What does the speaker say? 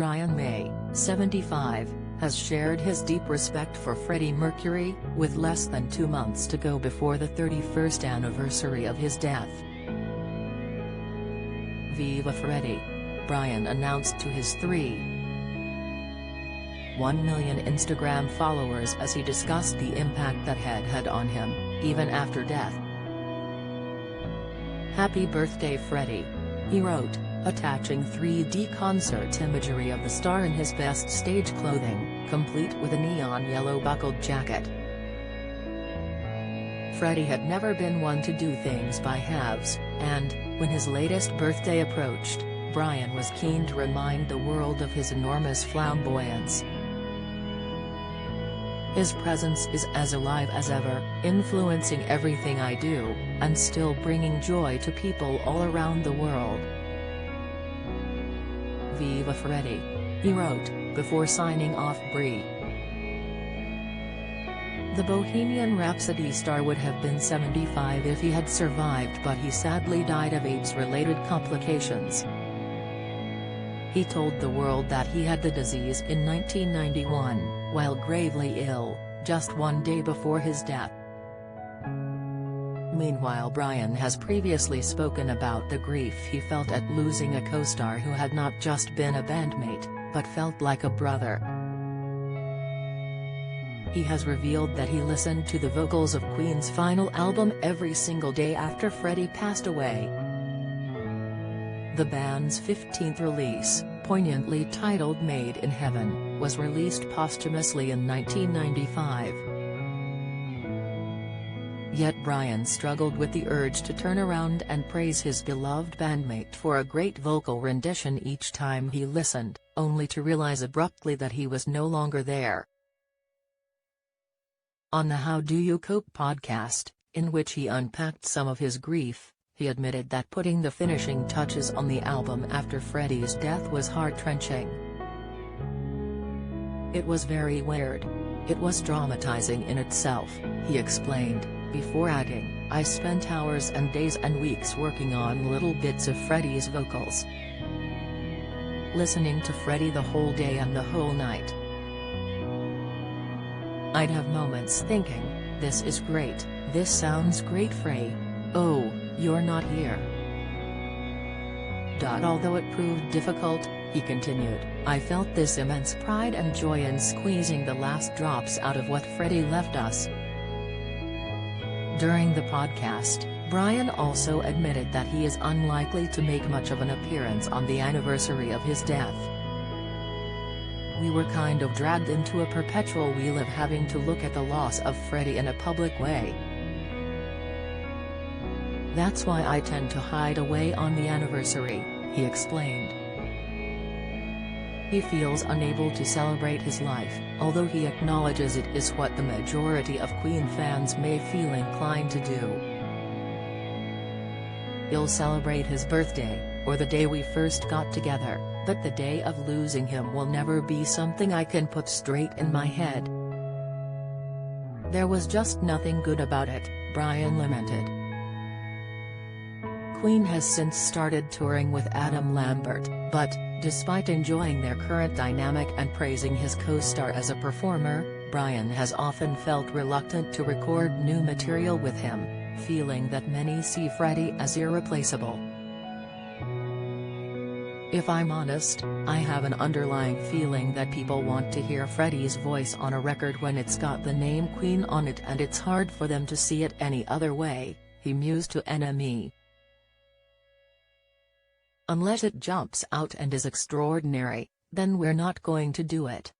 Brian May, 75, has shared his deep respect for Freddie Mercury, with less than 2 months to go before the 31st anniversary of his death. Viva Freddie! Brian announced to his 3.1 million Instagram followers as he discussed the impact that had on him, even after death. "Happy birthday Freddie," he wrote, attaching 3D concert imagery of the star in his best stage clothing, complete with a neon yellow buckled jacket. Freddie had never been one to do things by halves, and, when his latest birthday approached, Brian was keen to remind the world of his enormous flamboyance. "His presence is as alive as ever, influencing everything I do, and still bringing joy to people all around the world. Viva Freddie," he wrote, before signing off Brie. The Bohemian Rhapsody star would have been 75 if he had survived, but he sadly died of AIDS-related complications. He told the world that he had the disease in 1991, while gravely ill, just 1 day before his death. Meanwhile, Brian has previously spoken about the grief he felt at losing a co-star who had not just been a bandmate, but felt like a brother. He has revealed that he listened to the vocals of Queen's final album every single day after Freddie passed away. The band's 15th release, poignantly titled Made in Heaven, was released posthumously in 1995. Yet Brian struggled with the urge to turn around and praise his beloved bandmate for a great vocal rendition each time he listened, only to realize abruptly that he was no longer there. On the How Do You Cope podcast, in which he unpacked some of his grief, he admitted that putting the finishing touches on the album after Freddie's death was heart-wrenching. "It was very weird. It was traumatizing in itself," he explained, before adding, "I spent hours and days and weeks working on little bits of Freddie's vocals. Listening to Freddie the whole day and the whole night. I'd have moments thinking, this is great, this sounds great Frey. Oh, you're not here." Although it proved difficult, he continued, "I felt this immense pride and joy in squeezing the last drops out of what Freddie left us." During the podcast, Brian also admitted that he is unlikely to make much of an appearance on the anniversary of his death. "We were kind of dragged into a perpetual wheel of having to look at the loss of Freddie in a public way. That's why I tend to hide away on the anniversary," he explained. He feels unable to celebrate his life, although he acknowledges it is what the majority of Queen fans may feel inclined to do. "He'll celebrate his birthday, or the day we first got together, but the day of losing him will never be something I can put straight in my head. There was just nothing good about it," Brian lamented. Queen has since started touring with Adam Lambert, but, despite enjoying their current dynamic and praising his co-star as a performer, Brian has often felt reluctant to record new material with him, feeling that many see Freddie as irreplaceable. "If I'm honest, I have an underlying feeling that people want to hear Freddie's voice on a record when it's got the name Queen on it, and it's hard for them to see it any other way," he mused to NME. "Unless it jumps out and is extraordinary, then we're not going to do it."